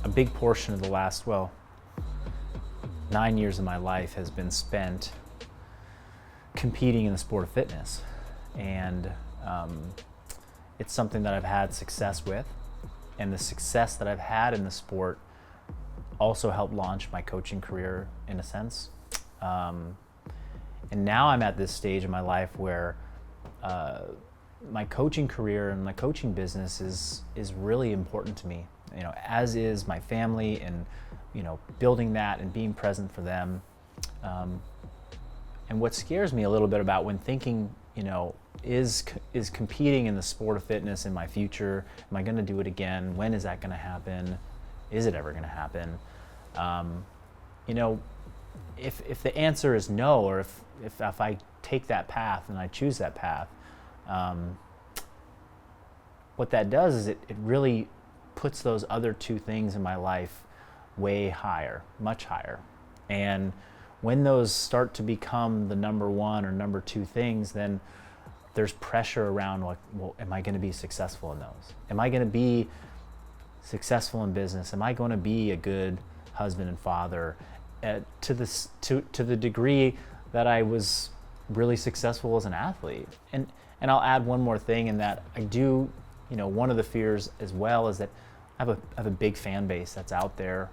A big portion of the last, 9 years of my life has been spent competing in the sport of fitness. And it's something that I've had success with. And the success that I've had in the sport also helped launch my coaching career in a sense. And now I'm at this stage in my life where my coaching career and my coaching business is really important to me, as is my family, and building that and being present for them. And what scares me a little bit about when thinking, is competing in the sport of fitness in my future? Am I going to do it again? When is that going to happen? Is it ever going to happen? If the answer is no, or if I take that path and I choose that path, what that does is it really puts those other two things in my life way higher, much higher. And when those start to become the number one or number two things, then there's pressure around, like, well, am I going to be successful in those? Am I going to be successful in business? Am I going to be a good husband and father to the degree that I was really successful as an athlete? And I'll add one more thing in that I do, one of the fears as well is that I have a big fan base that's out there,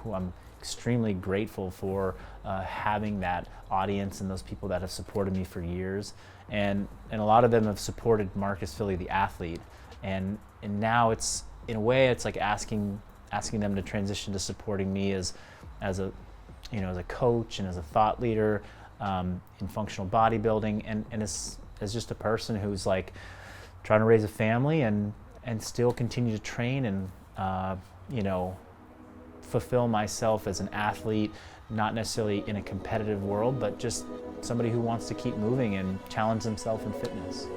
who I'm extremely grateful for having that audience and those people that have supported me for years. And a lot of them have supported Marcus Filly, the athlete. And now it's, in a way, it's like asking them to transition to supporting me as a coach and as a thought leader in functional bodybuilding, and as just a person who's like trying to raise a family and still continue to train and fulfill myself as an athlete, not necessarily in a competitive world, but just somebody who wants to keep moving and challenge themselves in fitness.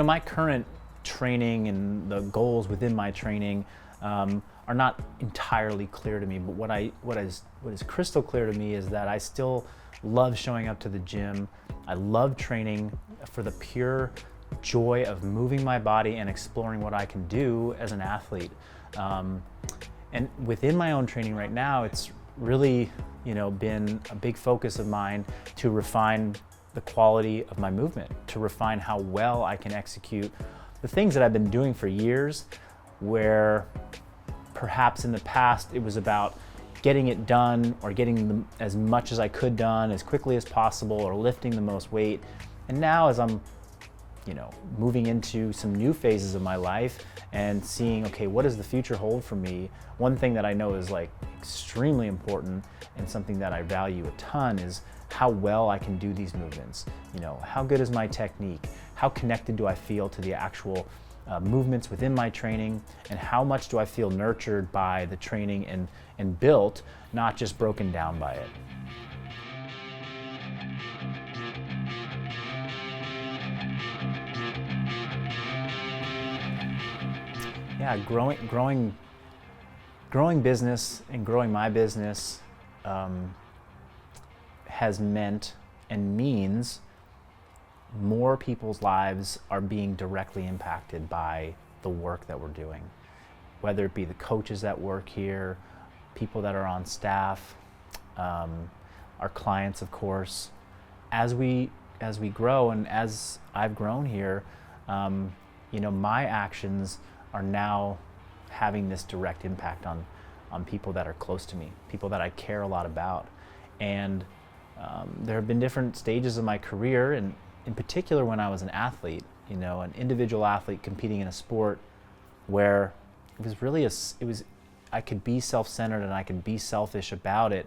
My current training and the goals within my training are not entirely clear to me, but what is crystal clear to me is that I still love showing up to the gym. I love training for the pure joy of moving my body and exploring what I can do as an athlete. And within my own training right now, it's really been a big focus of mine to refine the quality of my movement, to refine how well I can execute the things that I've been doing for years, where perhaps in the past it was about getting it done or getting as much as I could done as quickly as possible or lifting the most weight. And now as I'm moving into some new phases of my life and seeing, okay, what does the future hold for me? One thing that I know is like extremely important and something that I value a ton is how well I can do these movements. How good is my technique? How connected do I feel to the actual movements within my training? And how much do I feel nurtured by the training and built, not just broken down by it? Yeah, growing business and growing my business has meant and means more people's lives are being directly impacted by the work that we're doing. Whether it be the coaches that work here, people that are on staff, our clients, of course. As we grow and as I've grown here, my actions are now having this direct impact on people that are close to me, people that I care a lot about. And There have been different stages of my career, and in particular when I was an athlete, you know, an individual athlete competing in a sport where it was really I could be self-centered and I could be selfish about it,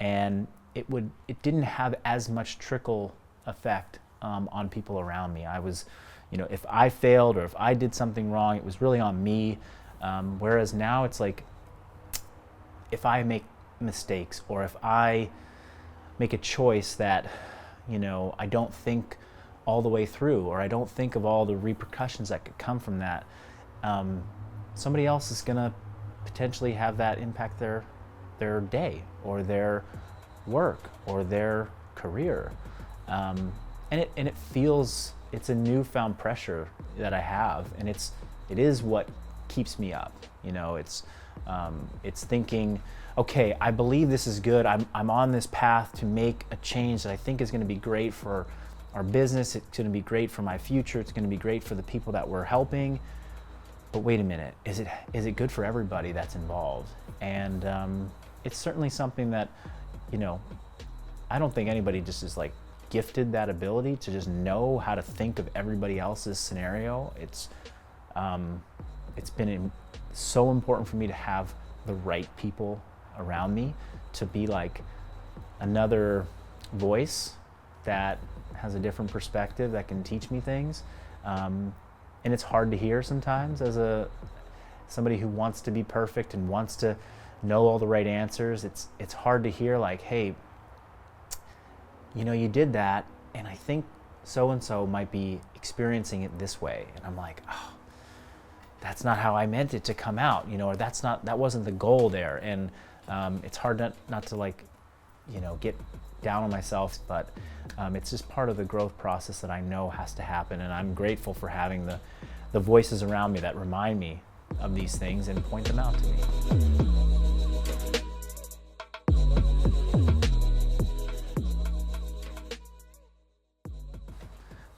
and it didn't have as much trickle effect on people around me. I was, you know, if I failed or if I did something wrong, it was really on me. Whereas now it's like, if I make mistakes or if I make a choice that, you know, I don't think all the way through, or I don't think of all the repercussions that could come from that, somebody else is gonna potentially have that impact their day or their work or their career. And it feels, it's a newfound pressure that I have, and it is what keeps me up. You know, it's thinking, okay, I believe this is good. I'm on this path to make a change that I think is going to be great for our business. It's going to be great for my future. It's going to be great for the people that we're helping. But wait a minute, is it good for everybody that's involved? And it's certainly something that, you know, I don't think anybody just is like gifted that ability to just know how to think of everybody else's scenario. It's been so important for me to have the right people around me, to be like another voice that has a different perspective that can teach me things. And it's hard to hear sometimes as somebody who wants to be perfect and wants to know all the right answers. It's hard to hear like, hey, you know, you did that, and I think so-and-so might be experiencing it this way. And I'm like, oh, that's not how I meant it to come out, you know, or that wasn't the goal there. And it's hard not to like, you know, get down on myself, but it's just part of the growth process that I know has to happen. And I'm grateful for having the voices around me that remind me of these things and point them out to me.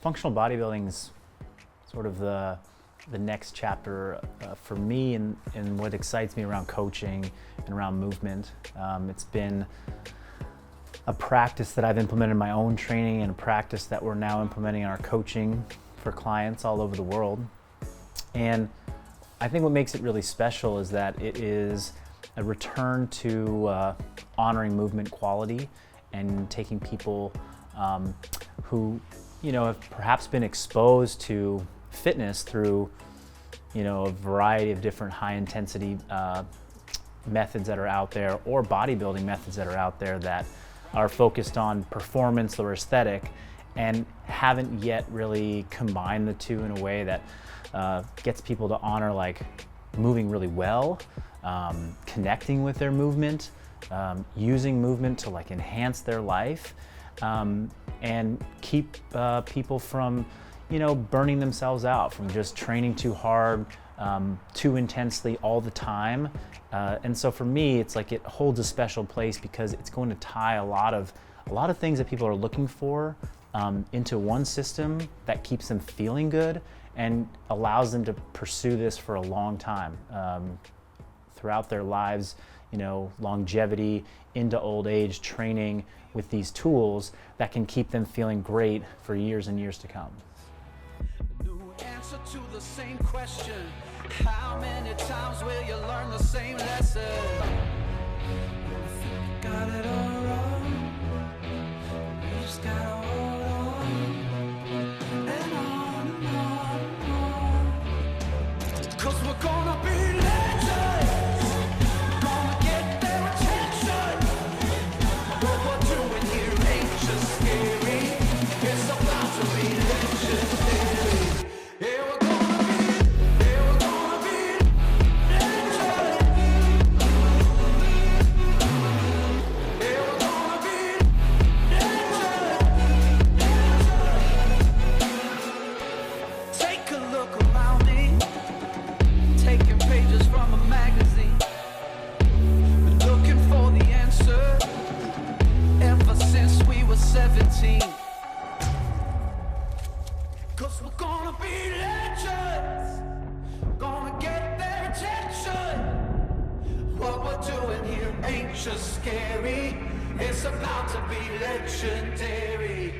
Functional bodybuilding is sort of the next chapter for me, and what excites me around coaching and around movement. It's been a practice that I've implemented in my own training, and a practice that we're now implementing in our coaching for clients all over the world. And I think what makes it really special is that it is a return to honoring movement quality and taking people who, you know, have perhaps been exposed to fitness through, you know, a variety of different high intensity methods that are out there, or bodybuilding methods that are out there that are focused on performance or aesthetic, and haven't yet really combined the two in a way that gets people to honor like moving really well, connecting with their movement, using movement to like enhance their life, and keep people from, you know, burning themselves out, from just training too hard, too intensely all the time. And so for me, it's like it holds a special place because it's going to tie a lot of things that people are looking for into one system that keeps them feeling good and allows them to pursue this for a long time throughout their lives. You know, longevity into old age, training with these tools that can keep them feeling great for years and years to come. New answer to the same question. How many times will you learn the same lesson? Got it all wrong. You just gotta hold on. And on and on and on. 'Cause we're gonna be legends. Gonna get their attention. What we're doing here ain't just scary. It's about to be legendary. Yeah, we're gonna be just scary, It's about to be legendary.